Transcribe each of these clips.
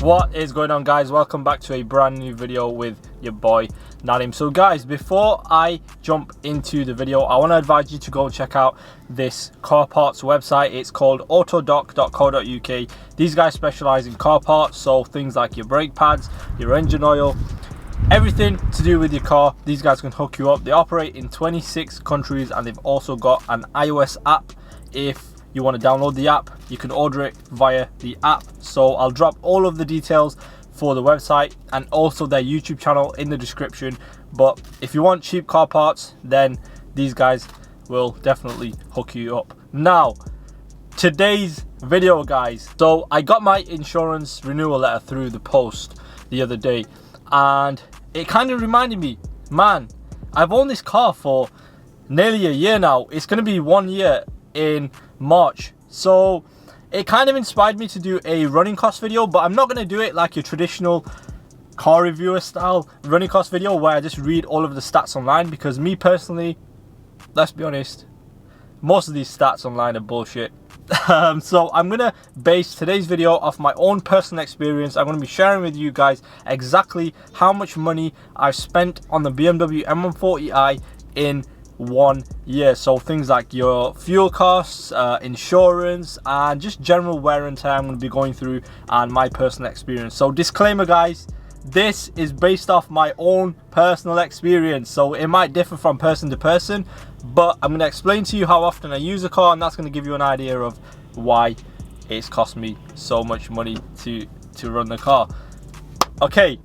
What is going on, guys? Welcome back to a brand new video with your boy Nadim. So guys, before I jump into the video, I want to advise you to go check out this car parts website. It's called autodoc.co.uk. These guys specialize in car parts, so things like your brake pads, your engine oil, everything to do with your car. These guys can hook you up. They operate in 26 countries and they've also got an iOS app. If you want to download the app, you can order it via the app. So I'll drop all of the details for the website and also their YouTube channel in the description. But if you want cheap car parts, then these guys will definitely hook you up. Now, today's video, guys. So I got my insurance renewal letter through the post the other day, and it kind of reminded me, man, I've owned this car for nearly a year now. It's going to be 1 year in March, so it kind of inspired me to do a running cost video, but I'm not going to do it like your traditional car reviewer style running cost video where I just read all of the stats online, because me personally, let's be honest, most of these stats online are bullshit. So I'm going to base today's video off my own personal experience. I'm going to be sharing with you guys exactly how much money I've spent on the BMW M140i in 1 year. So things like your fuel costs, insurance, and just general wear and tear I'm going to be going through, and my personal experience. So disclaimer, guys, this is based off my own personal experience, so it might differ from person to person, but I'm going to explain to you how often I use a car, and that's going to give you an idea of why it's cost me so much money to run the car. Okay,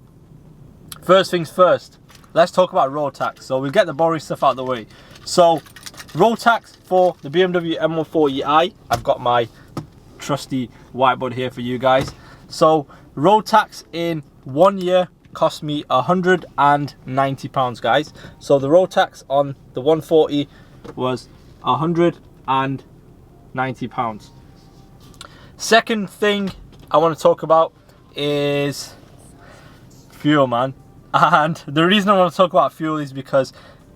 first things first, let's talk about road tax. So we'll get the boring stuff out of the way. So road tax for the BMW M140i, I've got my trusty whiteboard here for you guys. So road tax in 1 year cost me £190, guys. So the road tax on the 140 was £190. Second thing I want to talk about is fuel, man. And the reason I want to talk about fuel is because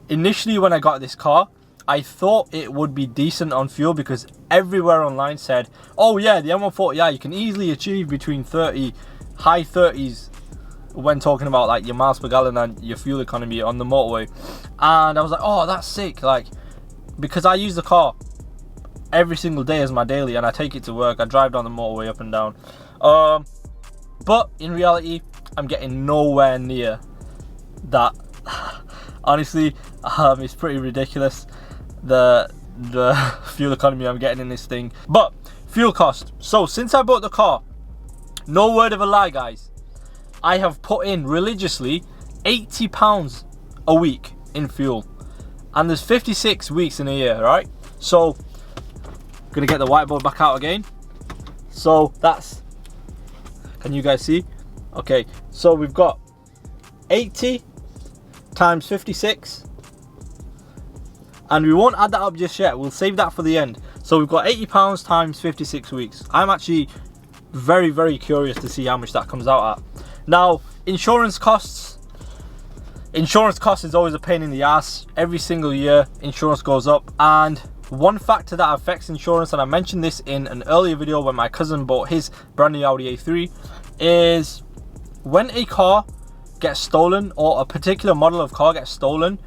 initially when I got this car, I thought it would be decent on fuel, because everywhere online said, oh yeah, the M140i, you can easily achieve between high 30s when talking about like your miles per gallon and your fuel economy on the motorway. And I was like, oh, that's sick, like, because I use the car every single day as my daily, and I take it to work, I drive down the motorway up and down. But in reality, I'm getting nowhere near that. Honestly, it's pretty ridiculous, the fuel economy I'm getting in this thing. But fuel cost, so since I bought the car, no word of a lie, guys, I have put in religiously £80 a week in fuel, and there's 56 weeks in a year, right? So I'm gonna get the whiteboard back out again. So that's, can you guys see? Okay, so we've got 80 times 56, and we won't add that up just yet, we'll save that for the end. So we've got £80 times 56 weeks. I'm actually very, very curious to see how much that comes out at. Now, insurance costs. Insurance cost is always a pain in the ass. Every single year insurance goes up, and one factor that affects insurance, and I mentioned this in an earlier video when my cousin bought his brand new Audi A3, is when a car gets stolen, or a particular model of car gets stolen,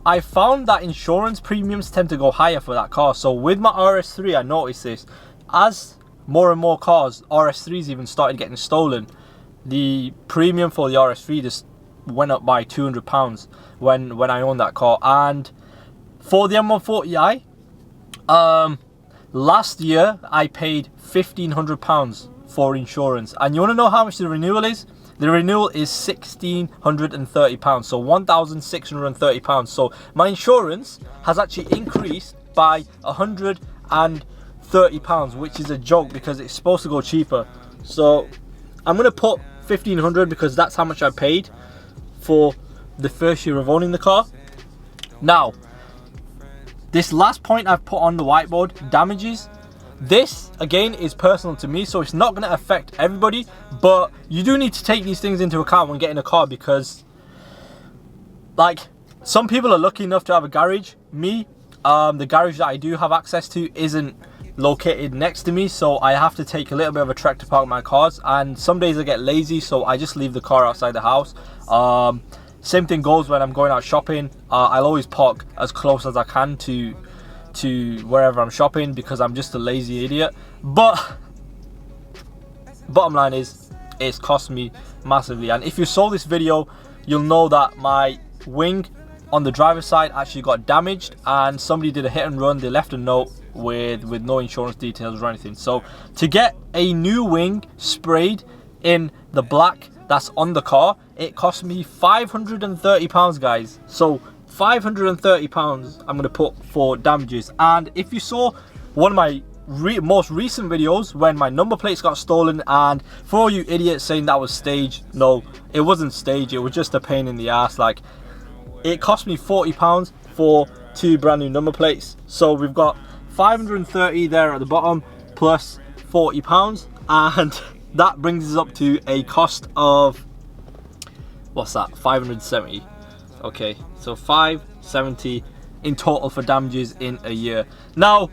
I found that insurance premiums tend to go higher for that car. So with my RS3, I noticed this. As more and more cars, RS3s even, started getting stolen, the premium for the RS3 just went up by £200 when I owned that car. And for the M140i, last year I paid £1,500 for insurance. And you want to know how much the renewal is? The renewal is £1,630, so £1,630. So my insurance has actually increased by £130, which is a joke because it's supposed to go cheaper. So I'm going to put £1,500 because that's how much I paid for the first year of owning the car. Now, this last point I've put on the whiteboard, damages. This, again, is personal to me, so it's not going to affect everybody, but you do need to take these things into account when getting a car, because, like, some people are lucky enough to have a garage. Me, the garage that I do have access to isn't located next to me, so I have to take a little bit of a trek to park my cars, and some days I get lazy, so I just leave the car outside the house. Same thing goes when I'm going out shopping. I'll always park as close as I can to wherever I'm shopping, because I'm just a lazy idiot. But bottom line is, it's cost me massively. And if you saw this video, you'll know that my wing on the driver's side actually got damaged, and somebody did a hit and run. They left a note with no insurance details or anything. So to get a new wing sprayed in the black that's on the car, it cost me £530, guys. So £530 I'm going to put for damages. And if you saw one of my most recent videos when my number plates got stolen, and for all you idiots saying that was staged, no, it wasn't staged. It was just a pain in the ass. Like, it cost me £40 for 2 brand new number plates. So we've got 530 there at the bottom plus £40, and that brings us up to a cost of, what's that, 570. Okay, so 570 in total for damages in a year. Now,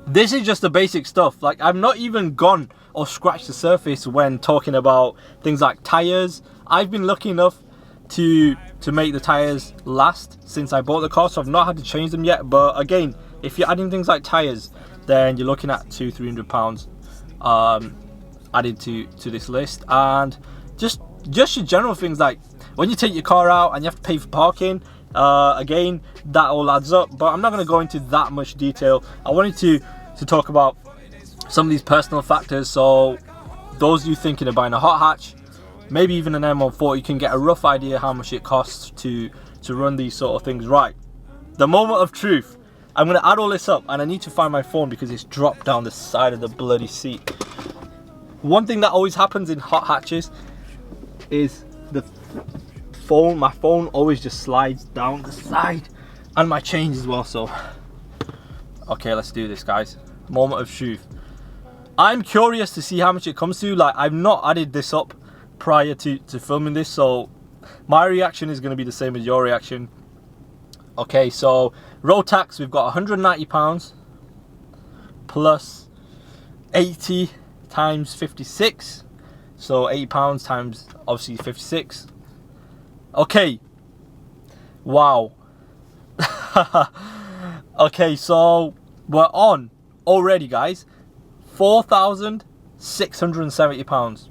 this is just the basic stuff. Like, I've not even gone or scratched the surface when talking about things like tires. I've been lucky enough to make the tires last since I bought the car, so I've not had to change them yet. But again, if you're adding things like tires, then you're looking at £200-300 added to this list. And just your general things, like when you take your car out and you have to pay for parking, again, that all adds up. But I'm not going to go into that much detail. I wanted to talk about some of these personal factors, so those of you thinking of buying a hot hatch, maybe even an M140, you can get a rough idea how much it costs to run these sort of things. Right, the moment of truth. I'm going to add all this up, and I need to find my phone because it's dropped down the side of the bloody seat. One thing that always happens in hot hatches is my phone always just slides down the side, and my change as well. So okay, let's do this, guys. Moment of truth. I'm curious to see how much it comes to. Like, I've not added this up prior to filming this, so my reaction is going to be the same as your reaction. Okay, so road tax, we've got £190 plus 80 times 56, so £80 times obviously 56. Okay, wow. Okay, so we're on already, guys, £4,670,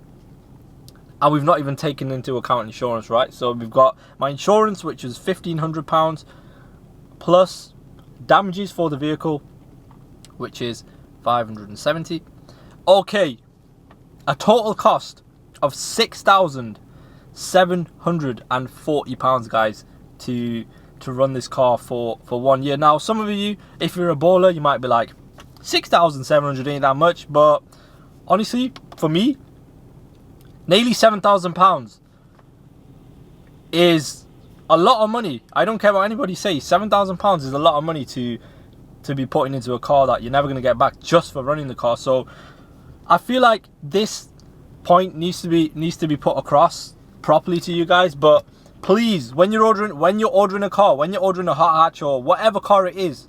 and we've not even taken into account insurance, right? So we've got my insurance, which is £1,500, plus damages for the vehicle, which is 570. Okay, a total cost of £6,740, guys, to run this car for 1 year. Now, some of you, if you're a baller, you might be like, 6,700 ain't that much, but honestly, for me, nearly £7,000 is a lot of money. I don't care what anybody says. £7,000 is a lot of money to be putting into a car that you're never going to get back just for running the car. So I feel like this point needs to be put across properly to you guys. But please, when you're ordering a car, when you're ordering a hot hatch or whatever car it is,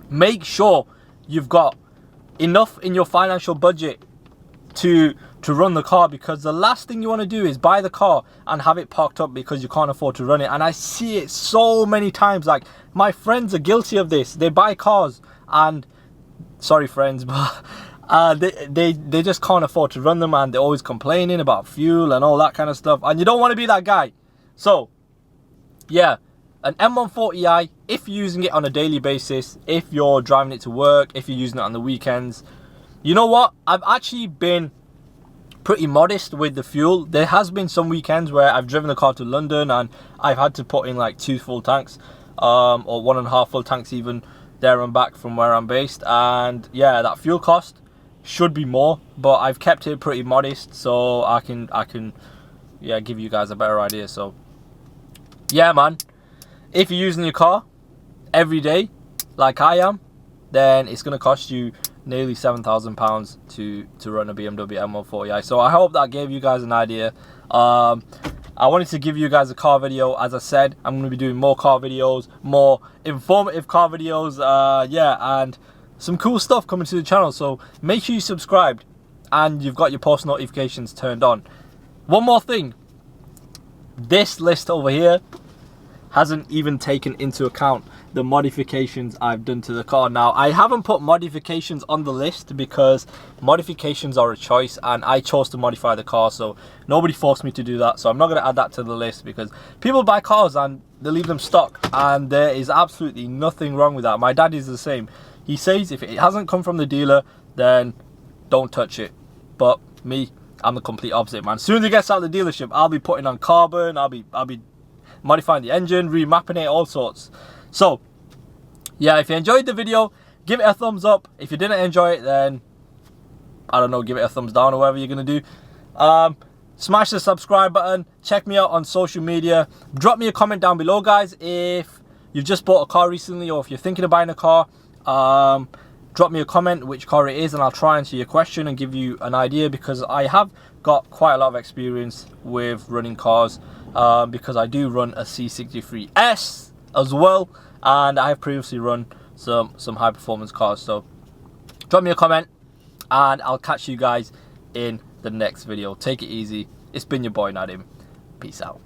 make sure you've got enough in your financial budget to run the car, because the last thing you want to do is buy the car and have it parked up because you can't afford to run it. And I see it so many times. Like, my friends are guilty of this. They buy cars and, sorry friends, but they just can't afford to run them, and they're always complaining about fuel and all that kind of stuff, and you don't want to be that guy. So yeah, an M140i, if you're using it on a daily basis, if you're driving it to work, if you're using it on the weekends, you know what, I've actually been pretty modest with the fuel. There has been some weekends where I've driven the car to London and I've had to put in like 2 full tanks, or 1.5 full tanks even, there and back from where I'm based. And yeah, that fuel cost should be more, but I've kept it pretty modest so I can yeah, give you guys a better idea. So yeah, man, if you're using your car every day like I am, then it's going to cost you nearly £7,000 to run a BMW M140i. So I hope that gave you guys an idea. I wanted to give you guys a car video. As I said, I'm going to be doing more car videos, more informative car videos. Yeah, and some cool stuff coming to the channel, so make sure you subscribed and you've got your post notifications turned on. One more thing, this list over here hasn't even taken into account the modifications I've done to the car. Now, I haven't put modifications on the list because modifications are a choice and I chose to modify the car, so nobody forced me to do that. So I'm not going to add that to the list because people buy cars and they leave them stock, and there is absolutely nothing wrong with that. My dad is the same. He says if it hasn't come from the dealer, then don't touch it. But me, I'm the complete opposite, man. As soon as it gets out of the dealership, I'll be putting on carbon, I'll be modifying the engine, remapping it, all sorts. So yeah, if you enjoyed the video, give it a thumbs up. If you didn't enjoy it, then I don't know, give it a thumbs down or whatever you're gonna do. Smash the subscribe button. Check me out on social media. Drop me a comment down below, guys, if you've just bought a car recently or if you're thinking of buying a car. Drop me a comment which car it is and I'll try and answer your question and give you an idea, because I have got quite a lot of experience with running cars, because I do run a C63S as well, and I have previously run some high performance cars. So drop me a comment and I'll catch you guys in the next video. Take it easy. It's been your boy Nadim. Peace out.